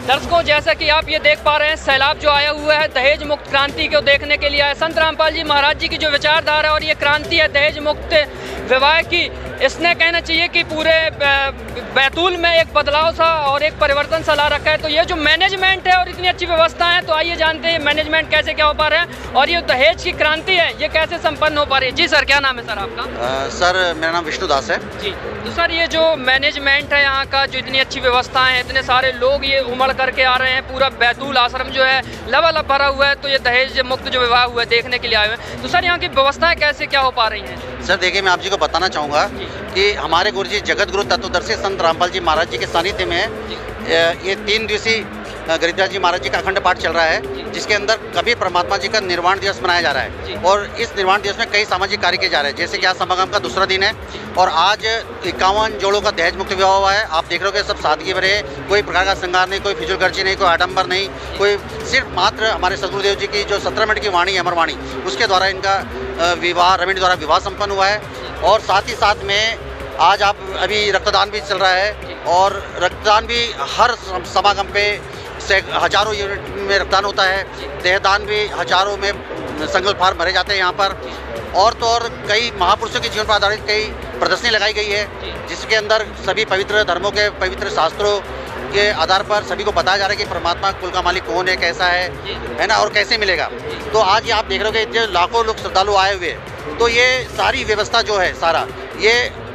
दर्शकों, जैसा कि आप ये देख पा रहे हैं, सैलाब जो आया हुआ है दहेज मुक्त क्रांति को देखने के लिए आया। संत रामपाल जी महाराज जी की जो विचारधारा और ये क्रांति है दहेज मुक्त विवाह की, इसने कहना चाहिए कि पूरे बैतूल में एक बदलाव सा और एक परिवर्तन सा ला रखा है। तो ये जो मैनेजमेंट है और इतनी अच्छी व्यवस्था है, तो आइए जानते हैं मैनेजमेंट कैसे क्या हो पा रहा है और ये दहेज की क्रांति है ये कैसे संपन्न हो पा रही है। जी सर, क्या नाम है सर आपका? सर मेरा नाम विष्णु दास है जी। तो सर ये जो मैनेजमेंट है यहाँ का, जो इतनी अच्छी व्यवस्थाएं हैं, इतने सारे लोग ये उमड़ करके आ रहे हैं, पूरा बैतूल आश्रम जो है लबालब भरा हुआ है, तो ये दहेज मुक्त जो विवाह हुआ है देखने के लिए आए हुए हैं। तो सर यहाँ की व्यवस्थाएं कैसे क्या हो पा रही हैं? सर देखिए, मैं आप जी को बताना चाहूँगा कि हमारे गुरु जी जगत गुरु तत्वदर्शी संत रामपाल जी महाराज जी के सानिध्य में ये 3 दिवसीय गिरिराज जी महाराज जी का अखंड पाठ चल रहा है, जिसके अंदर कबीर परमात्मा जी का निर्वाण दिवस मनाया जा रहा है। और इस निर्वाण दिवस में कई सामाजिक कार्य किए जा रहे हैं, जैसे कि आज समागम का दूसरा दिन है और आज 51 जोड़ों का दहेज मुक्त विवाह हुआ है। आप देख रहे हो कि सब सादगी भरे, कोई प्रकार का श्रृंगार नहीं, कोई फिजूलगर्जी नहीं, कोई आडंबर नहीं, कोई सिर्फ मात्र हमारे सदगुरुदेव जी की जो 17 मिनट की वाणी है, अमर वाणी, उसके द्वारा इनका विवाह रविंद्र द्वारा विवाह संपन्न हुआ है। और साथ ही साथ में आज आप अभी रक्तदान भी चल रहा है और रक्तदान भी हर समागम पे से हजारों यूनिट में रक्तदान होता है। देहदान भी हजारों में संकल्प फार्म भरे जाते हैं यहाँ पर। और तो और कई महापुरुषों के जीवन पर आधारित कई प्रदर्शनी लगाई गई है, जिसके अंदर सभी पवित्र धर्मों के पवित्र शास्त्रों के आधार पर सभी को बताया जा रहा है कि परमात्मा कुल का मालिक कौन है, कैसा है ना, और कैसे मिलेगा। तो आज ये आप देख रहे हो कि जो लाखों लोग श्रद्धालु आए हुए हैं, तो ये सारी व्यवस्था जो है सारा ये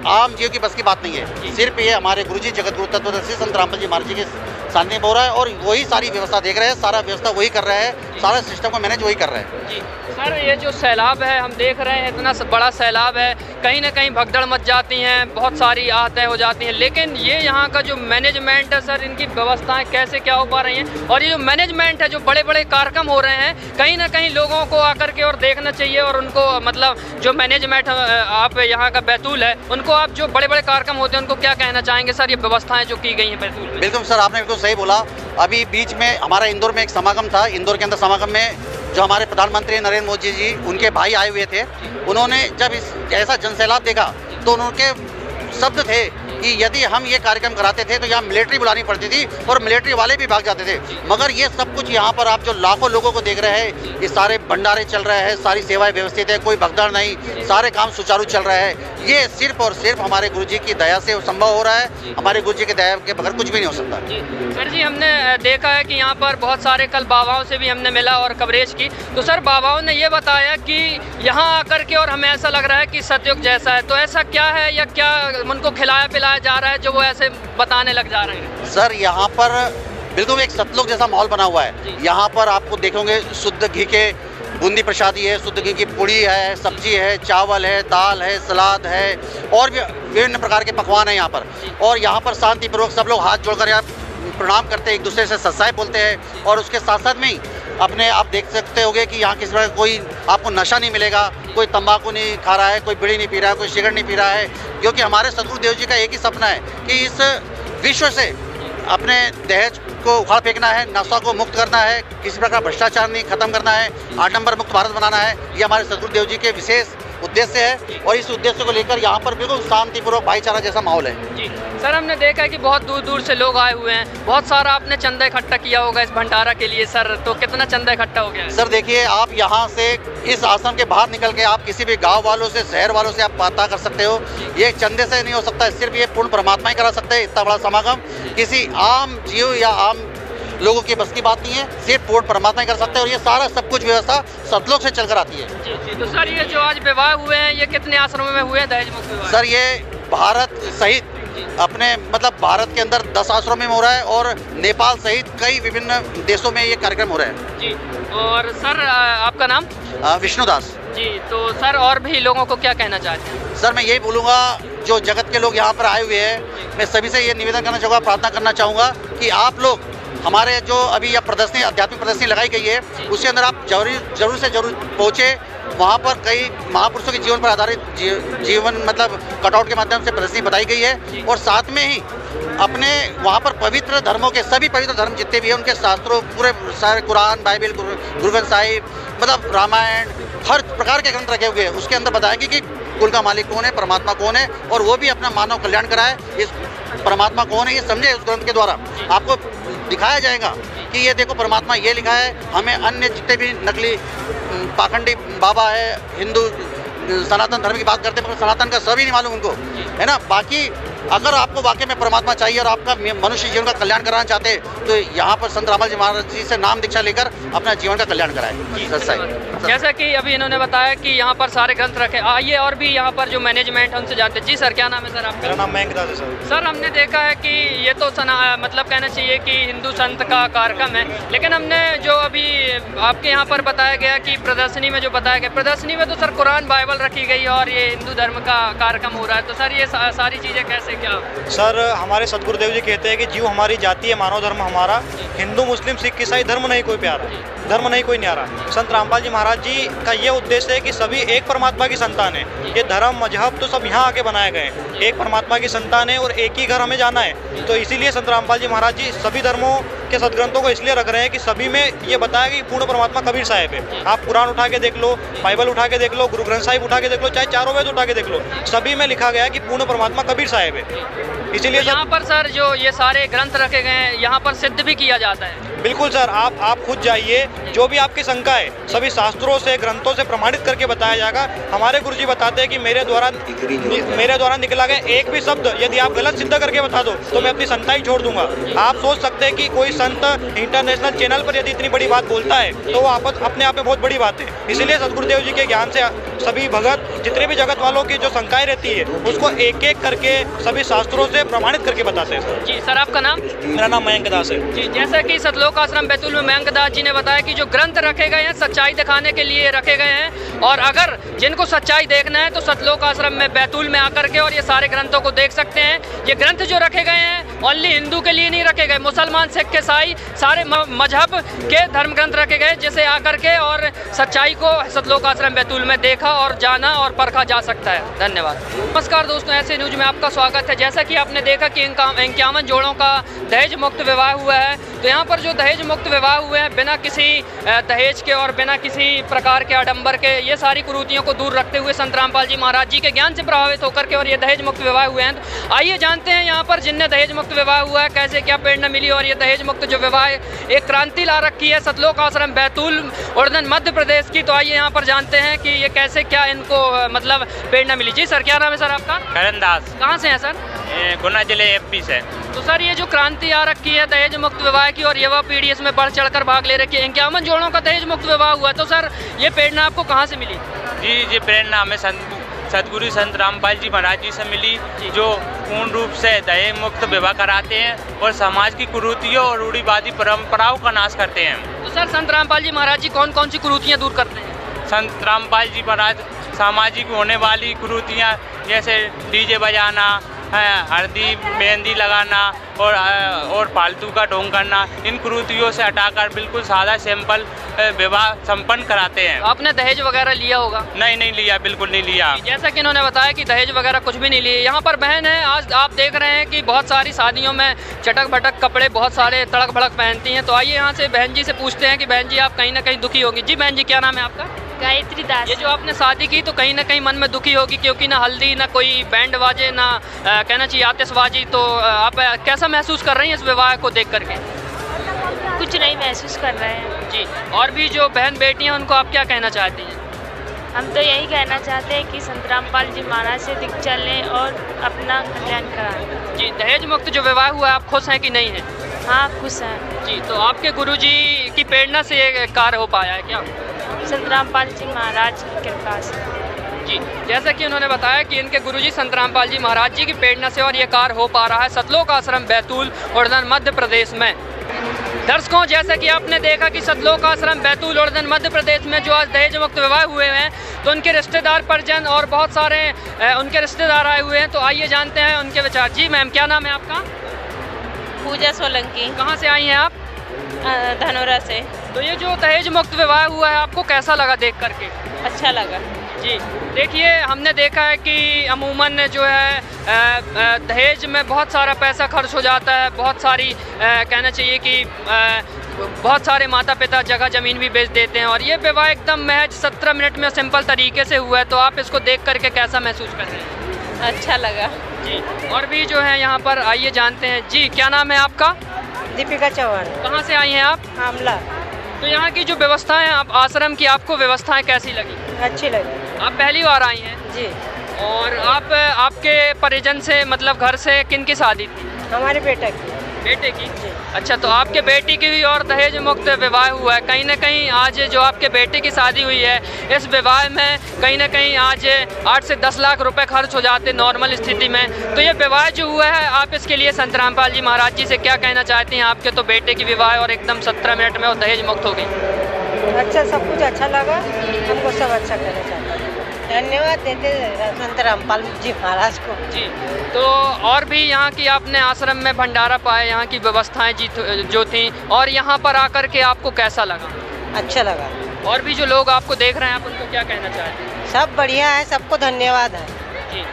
आम जीव की बस की बात नहीं है। सिर्फ ये हमारे गुरुजी जगत गुरु तत्वदर्शी संत रामपाल जी महाराज जी के सामने हो रहा है और वही सारी व्यवस्था देख रहे हैं, सारा व्यवस्था वही कर रहा है, सारा सिस्टम को मैनेज वही कर रहा है। जी सर, ये जो सैलाब है हम देख रहे हैं, इतना बड़ा सैलाब है, कहीं ना कहीं भगदड़ मच जाती हैं, बहुत सारी आहतें हो जाती हैं, लेकिन ये यहाँ का जो मैनेजमेंट है सर, इनकी व्यवस्थाएं कैसे क्या हो पा रही हैं? और ये जो मैनेजमेंट है, जो बड़े बड़े कार्यक्रम हो रहे हैं, कहीं ना कहीं लोगों को आकर के और देखना चाहिए और उनको मतलब जो मैनेजमेंट आप यहाँ का बैतूल है, उनको आप जो बड़े बड़े कार्यक्रम होते हैं उनको क्या कहना चाहेंगे सर, ये व्यवस्थाएं जो की गई हैं बैतूल में? बिल्कुल सर, आपने बिल्कुल सही बोला। अभी बीच में हमारा इंदौर में एक समागम था, इंदौर के अंदर समागम में जो हमारे प्रधानमंत्री नरेंद्र मोदी जी उनके भाई आए हुए थे, उन्होंने जब इस ऐसा जनसैलाब देखा तो उनके शब्द थे कि यदि हम ये कार्यक्रम कराते थे तो यहाँ मिलिट्री बुलानी पड़ती थी और मिलिट्री वाले भी भाग जाते थे। मगर ये सब कुछ यहाँ पर आप जो लाखों लोगों को देख रहे हैं, ये सारे भंडारे चल रहे हैं, सारी सेवाएं व्यवस्थित है, कोई भगदड़ नहीं, सारे काम सुचारू चल रहा है। ये सिर्फ और सिर्फ हमारे गुरुजी की दया से संभव हो रहा है। हमारे गुरुजी की दया के बगैर कुछ भी नहीं हो सकता। सर जी, हमने देखा है कि यहाँ पर बहुत सारे कल बाबाओं से भी हमने मिला और कवरेज की, तो सर बाबाओं ने ये बताया कि यहाँ आकर के और हमें ऐसा लग रहा है कि सतयुग जैसा है। तो ऐसा क्या है या क्या उनको खिलाया पिलाया जा रहा है जो वो ऐसे बताने लग जा रहे हैं? सर यहाँ पर बिल्कुल एक सतलोक जैसा माहौल बना हुआ है। यहाँ पर आपको देखोगे शुद्ध घी के बूंदी प्रसादी है, शुद्ध घी की पूड़ी है, सब्जी है, चावल है, दाल है, सलाद है और भी विभिन्न प्रकार के पकवान हैं यहाँ पर। और यहाँ पर शांतिपूर्वक सब लोग हाथ जोड़कर यहाँ प्रणाम करते हैं, एक दूसरे से सत्साय बोलते हैं। और उसके साथ साथ में ही अपने आप देख सकते होंगे कि यहाँ किसी प्रकार कोई आपको नशा नहीं मिलेगा, कोई तंबाकू नहीं खा रहा है, कोई बीड़ी नहीं पी रहा है, कोई सिगरेट नहीं पी रहा है, क्योंकि हमारे सदगुरुदेव जी का एक ही सपना है कि इस विश्व से अपने दहेज को उखाड़ फेंकना है, नशा को मुक्त करना है, किसी प्रकार भ्रष्टाचार नहीं खत्म करना है, आडंबर मुक्त भारत बनाना है। ये हमारे सदगुरुदेव जी के विशेष उद्देश्य है और इस उद्देश्य को लेकर यहाँ पर बिल्कुल शांतिपूर्वक भाईचारा जैसा माहौल है। जी सर, हमने देखा है कि बहुत दूर दूर से लोग आए हुए हैं, बहुत सारा आपने चंदा इकट्ठा किया होगा इस भंडारा के लिए सर, तो कितना चंदा इकट्ठा हो गया है? सर देखिए, आप यहाँ से इस आश्रम के बाहर निकल के आप किसी भी गांव वालों से, शहर वालों से आप पता कर सकते हो। ये चंदे से नहीं हो सकता, सिर्फ ये पूर्ण परमात्मा ही करा सकते हैं। इतना बड़ा समागम किसी आम जीव या आम लोगों की बस की बात नहीं है, सिर्फ पूर्ण परमात्मा ही कर सकते हैं। और ये सारा सब कुछ व्यवस्था सतलोक से चलकर आती है। जी जी। तो सर ये जो आज विवाह हुए हैं, ये कितने आश्रमों में हुए हैं दहेज मुक्त विवाह? सर ये भारत सहित अपने मतलब भारत के अंदर 10 आश्रमों में हो रहा है और नेपाल सहित कई विभिन्न देशों में ये कार्यक्रम हो रहे हैं। जी। और सर आपका नाम? विष्णु दास जी। तो सर और भी लोगों को क्या कहना चाहते हैं? सर मैं यही बोलूँगा, जो जगत के लोग यहाँ पर आए हुए हैं, मैं सभी से ये निवेदन करना चाहूँगा, प्रार्थना करना चाहूँगा कि आप लोग हमारे जो अभी यह प्रदर्शनी, आध्यात्मिक प्रदर्शनी लगाई गई है, उसके अंदर आप जरूर से जरूर पहुँचे। वहाँ पर कई महापुरुषों के जीवन पर आधारित जीवन मतलब कटआउट के माध्यम से प्रदर्शनी बताई गई है। और साथ में ही अपने वहाँ पर पवित्र धर्मों के सभी पवित्र धर्म जितने भी हैं उनके शास्त्रों, पूरे सारे कुरान, बाइबल, गुरु ग्रंथ साहिब, मतलब रामायण, हर प्रकार के ग्रंथ रखे हुए हैं। उसके अंदर बताएंगे कि कुल का मालिक कौन है, परमात्मा कौन है, और वो भी अपना मानव कल्याण कराए। इस परमात्मा कौन है ये समझे उस ग्रंथ के द्वारा। आपको दिखाया जाएगा कि ये देखो परमात्मा ये लिखा है, हमें अन्य जितने भी नकली पाखंडी बाबा है, हिंदू सनातन धर्म की बात करते हैं मगर सनातन का सभी नहीं मालूम उनको, है ना। बाकी अगर आपको वाकई में परमात्मा चाहिए और आपका मनुष्य जीवन का कल्याण कराना चाहते हैं तो यहाँ पर संत रामपाल जी महाराज जी से नाम दीक्षा लेकर अपना जीवन का कल्याण कराएं। जैसा कि अभी इन्होंने बताया कि यहाँ पर सारे ग्रंथ रखे, आइए और भी यहाँ पर जो मैनेजमेंट है उनसे जानते हैं। जी सर, क्या नाम है सर आपका? मेरा नाम मयंक दास है सर। सर, हमने देखा है कि ये तो मतलब कहना चाहिए कि हिंदू संत का कार्यक्रम है, लेकिन हमने जो अभी आपके यहाँ पर बताया गया कि प्रदर्शनी में जो बताया गया, प्रदर्शनी में तो सर कुरान बाइबल रखी गई और ये हिंदू धर्म का कार्यक्रम हो रहा है, तो सर ये सारी चीज़ें कैसे क्या? सर, हमारे सदगुरुदेव जी कहते हैं कि जीव हमारी जाति है, मानव धर्म हमारा, हिंदू मुस्लिम सिख ईसाई धर्म नहीं कोई प्यारा, धर्म नहीं कोई न्यारा। संत रामपाल जी महाराज जी का ये उद्देश्य है कि सभी एक परमात्मा की संतान है। ये धर्म मजहब तो सब यहाँ आके बनाए गए हैं, एक परमात्मा की संतान है और एक ही घर हमें जाना है। तो इसीलिए संत रामपाल जी महाराज जी सभी धर्मों के सदग्रंथों को इसलिए रख रहे हैं कि सभी में ये बताया कि पूर्ण परमात्मा कबीर साहिब है। आप कुरान उठा के देख लो, बाइबल उठा के देख लो, गुरु ग्रंथ साहिब उठा के देख लो, चाहे चारों वेद उठा के देख लो, सभी में लिखा गया है कि पूर्ण परमात्मा कबीर साहिब है। इसीलिए यहाँ पर सर जो ये सारे ग्रंथ रखे गए हैं यहाँ पर सिद्ध भी किया जाता है। बिल्कुल सर, आप खुद जाइए, जो भी आपकी शंका है सभी शास्त्रों से ग्रंथों से प्रमाणित करके बताया जाएगा। हमारे गुरुजी बताते हैं कि मेरे द्वारा निकला गया एक भी शब्द यदि आप गलत सिद्ध करके बता दो तो मैं अपनी संताई छोड़ दूंगा। आप सोच सकते हैं कि कोई संत इंटरनेशनल चैनल पर यदि इतनी बड़ी बात बोलता है तो वो अपने आप में बहुत बड़ी बात है। इसीलिए सदगुरुदेव जी के ज्ञान से सभी भगत जितने भी जगत वालों की जो शंकाएं रहती है उसको एक एक करके सभी शास्त्रों से प्रमाणित करके बताते हैं सर। जी सर, आपका नाम? मेरा नाम मयंक दास है। जी, जैसा कि सतलोक आश्रम बैतूल में मयंक दास जी ने बताया कि जो ग्रंथ रखे गए हैं सच्चाई दिखाने के लिए रखे गए हैं, और अगर जिनको सच्चाई देखना है तो सतलोक आश्रम में बैतूल में आकर के और ये सारे ग्रंथों को देख सकते हैं। ये ग्रंथ जो रखे गए हैं ओनली हिंदू के लिए नहीं रखे गए, मुसलमान सिख ईसाई सारे मजहब के धर्म ग्रंथ रखे गए, जिसे आकर के और सच्चाई को सतलोक आश्रम बैतूल में देखा और जाना और परखा जा सकता है। धन्यवाद। नमस्कार दोस्तों, ऐसे न्यूज में आपका स्वागत है। जैसा कि आपने देखा कि 51 जोड़ों का दहेज मुक्त विवाह हुआ है, तो यहाँ पर जो दहेज मुक्त विवाह हुए हैं बिना किसी दहेज के और बिना किसी प्रकार के आडंबर के, ये सारी कुरीतियों को दूर रखते हुए संत रामपाल जी महाराज जी के ज्ञान से प्रभावित होकर के और ये दहेज मुक्त विवाह हुए हैं। तो आइए जानते हैं यहाँ पर जिनने दहेज मुक्त विवाह हुआ है कैसे क्या प्रेरणा मिली, और ये दहेज मुक्त जो विवाह एक क्रांति ला रखी है सतलोक आश्रम बैतूल उड़न मध्य प्रदेश की। तो आइए यहाँ पर जानते हैं कि ये कैसे क्या इनको मतलब प्रेरणा मिली। जी सर, क्या नाम है सर आपका? करण दास। कहाँ से हैं सर? गुना जिले एमपी से। तो सर ये जो क्रांति आ रखी है दहेज मुक्त विवाह की और युवा पीढ़ी इसमें बढ़ चढ़कर भाग ले रखी है, 51 जोड़ों का दहेज मुक्त विवाह हुआ, तो सर ये प्रेरणा आपको कहाँ से मिली? जी प्रेरणा हमें सदगुरु संत रामपाल जी महाराज जी से मिली, जो पूर्ण रूप से दहेज मुक्त विवाह कराते हैं और समाज की कुरीतियों और रूढ़िवादी परंपराओं का नाश करते हैं। तो सर संत रामपाल जी महाराज जी कौन कौन सी कुरीतियाँ दूर करते हैं? संत रामपाल जी महाराज सामाजिक होने वाली कुरीतियाँ जैसे डीजे बजाना, हल्दी मेहंदी लगाना और फालतू का ढोंग करना, इन कुरीतियों से हटाकर बिल्कुल सादा सिंपल विवाह संपन्न कराते हैं। आपने दहेज वगैरह लिया होगा? नहीं लिया, बिल्कुल नहीं लिया। जैसा कि इन्होंने बताया कि दहेज वगैरह कुछ भी नहीं लिए। यहाँ पर बहन है, आज आप देख रहे हैं कि बहुत सारी शादियों में चटक भटक कपड़े बहुत सारे तड़क भड़क पहनती हैं। तो आइए यहाँ से बहन जी से पूछते हैं कि बहन जी आप कहीं ना कहीं दुखी होगी। जी बहन जी, क्या नाम है आपका? गायत्री दास। ये जो आपने शादी की तो कहीं ना कहीं मन में दुखी होगी, क्योंकि ना हल्दी ना कोई बैंड बाजे ना कहना चाहिए आतिशबाजी, तो आप कैसा महसूस कर रही हैं इस विवाह को देख करके? कुछ नहीं महसूस कर रहे हैं जी। और भी जो बहन बेटियां उनको आप क्या कहना चाहती हैं? हम तो यही कहना चाहते हैं कि संत रामपाल जी महाराज से दीक्षा लें और अपना कल्याण कराएं। जी, दहेज मुक्त जो विवाह हुआ है आप खुश हैं कि नहीं हैं? हाँ, खुश हैं जी। तो आपके गुरुजी की प्रेरणा से ये कार्य हो पाया है क्या? संत रामपाल जी महाराज की कृपा से। जी, जैसा कि उन्होंने बताया कि इनके गुरुजी संत रामपाल जी महाराज जी की प्रेरणा से और ये कार्य हो पा रहा है सतलोक आश्रम बैतूल उड़न मध्य प्रदेश में। दर्शकों, जैसा कि आपने देखा कि सतलोक आश्रम बैतूल उड़न मध्य प्रदेश में जो आज दहेज मुक्त विवाह हुए हैं, तो उनके रिश्तेदार परिजन और बहुत सारे उनके रिश्तेदार आए हुए हैं। तो आइए जानते हैं उनके विचार। जी मैम, क्या नाम है आपका? पूजा सोलंकी। कहाँ से आई हैं आप? धनोरा से। तो ये जो दहेज मुक्त विवाह हुआ है आपको कैसा लगा देख करके? अच्छा लगा जी। देखिए, हमने देखा है कि अमूमन जो है दहेज में बहुत सारा पैसा खर्च हो जाता है, बहुत सारी कहना चाहिए कि बहुत सारे माता पिता जगह ज़मीन भी बेच देते हैं, और ये विवाह एकदम महज 17 मिनट में सिंपल तरीके से हुआ है। तो आप इसको देख करके कैसा महसूस कर रहे हैं? अच्छा लगा जी। और भी जो है यहाँ पर आइए जानते हैं। जी, क्या नाम है आपका? दीपिका चौहान। कहाँ से आई हैं आप? आमला। तो यहाँ की जो व्यवस्थाएं आप आश्रम की, आपको व्यवस्थाएं कैसी लगी? अच्छी लगी। आप पहली बार आई हैं? जी। और आपके परिजन से, मतलब घर से किन की शादी थी? हमारे बेटे की। बेटे की? अच्छा, तो आपके बेटी की भी और दहेज मुक्त विवाह हुआ है। कहीं ना कहीं आज जो आपके बेटे की शादी हुई है, इस विवाह में कहीं ना कहीं आज 8 से 10 लाख रुपए खर्च हो जाते नॉर्मल स्थिति में। तो ये विवाह जो हुआ है, आप इसके लिए संत रामपाल जी महाराज जी से क्या कहना चाहती हैं? आपके तो बेटे की विवाह और एकदम 17 मिनट में वो दहेज मुक्त हो गई। अच्छा, सब कुछ अच्छा लगा, हमको सब अच्छा कहना चाहते हैं। धन्यवाद देते संत रामपाल जी महाराज को। जी, तो और भी यहाँ की आपने आश्रम में भंडारा पाया, यहाँ की व्यवस्थाएं जो थी, और यहाँ पर आकर के आपको कैसा लगा? अच्छा लगा। और भी जो लोग आपको देख रहे हैं, आप उनको क्या कहना चाहते हैं? सब बढ़िया है, सबको धन्यवाद है। जी,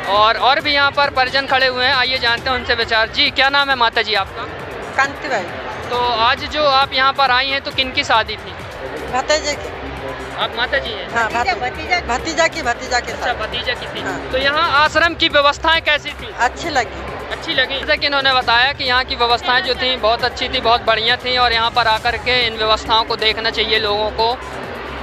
और भी यहाँ पर परिजन खड़े हुए हैं, आइए जानते हैं उनसे विचार। जी, क्या नाम है माता जी आपका? कांति भाई। तो आज जो आप यहाँ पर आई हैं, तो किन की शादी थी? भतीजे की। आप माता जी हैं? हाँ, भतीजा की अच्छा, भतीजा की थी। हाँ। तो यहाँ आश्रम की व्यवस्थाएं कैसी थी? अच्छी लगी। अच्छी लगी। जैसे कि इन्होंने बताया कि यहाँ की व्यवस्थाएं जो थी बहुत अच्छी थी, बहुत बढ़िया थी, और यहाँ पर आकर के इन व्यवस्थाओं को देखना चाहिए लोगों को।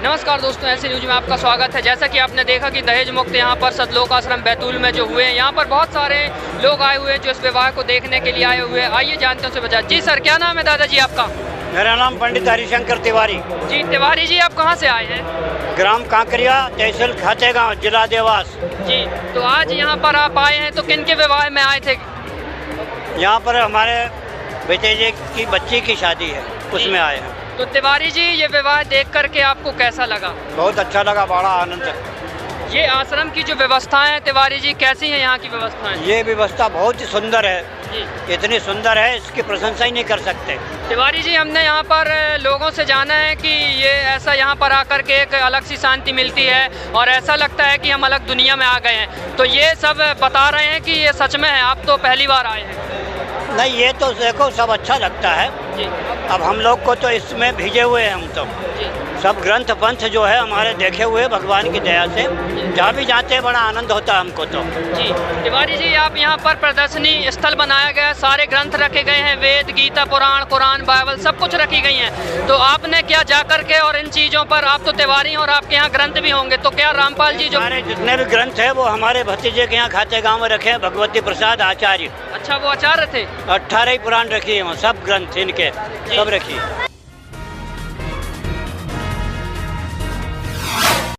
नमस्कार दोस्तों, ऐसे न्यूज में आपका स्वागत है। जैसा कि आपने देखा कि दहेज मुक्त यहाँ पर सतलोक आश्रम बैतूल में जो हुए हैं, यहाँ पर बहुत सारे लोग आए हुए हैं जो इस विवाह को देखने के लिए आए हुए हैं। आइए जानते हैं उससे बचा। जी सर, क्या नाम है दादाजी आपका? मेरा नाम पंडित हरिशंकर तिवारी। जी तिवारी जी, आप कहाँ से आए हैं? ग्राम कांकरिया, तहसील खातेगांव, जिला देवास। जी, तो आज यहाँ पर आप आए हैं, तो किन के विवाह में आए थे? यहाँ पर हमारे भतीजे की बच्ची की शादी है, उसमें आए हैं। तो तिवारी जी, ये विवाह देख करके आपको कैसा लगा? बहुत अच्छा लगा, बड़ा आनंद है। ये आश्रम की जो व्यवस्थाएं हैं तिवारी जी, कैसी हैं यहाँ की व्यवस्थाएं? ये व्यवस्था बहुत ही सुंदर है, जी। इतनी सुंदर है, इसकी प्रशंसा ही नहीं कर सकते। तिवारी जी, हमने यहाँ पर लोगों से जाना है कि ये ऐसा यहाँ पर आकर के एक अलग सी शांति मिलती है और ऐसा लगता है कि हम अलग दुनिया में आ गए हैं। तो ये सब बता रहे हैं कि ये सच में है? आप तो पहली बार आए हैं। नहीं, ये तो देखो सब अच्छा लगता है। जी। अब हम लोग को तो इसमें भिजे हुए हैं हम तो। जी। सब ग्रंथ पंथ जो है हमारे देखे हुए, भगवान की दया से जहाँ भी जाते हैं बड़ा आनंद होता है हमको तो। जी तिवारी जी, आप यहाँ पर प्रदर्शनी स्थल बनाया गया है, सारे ग्रंथ रखे गए हैं, वेद, गीता, पुराण, कुरान, बाइबल सब कुछ रखी गई हैं। तो आपने क्या जाकर के और इन चीज़ों पर, आप तो तिवारी और आपके यहाँ ग्रंथ भी होंगे, तो क्या रामपाल जी जो हमारे जितने भी ग्रंथ है वो हमारे भतीजे के यहाँ खातेगांव में रखे हैं, भगवती प्रसाद आचार्य। अच्छा, वो आचार्य थे? 18 ही पुराण रखी है, सब ग्रंथ इनके सब रखी है।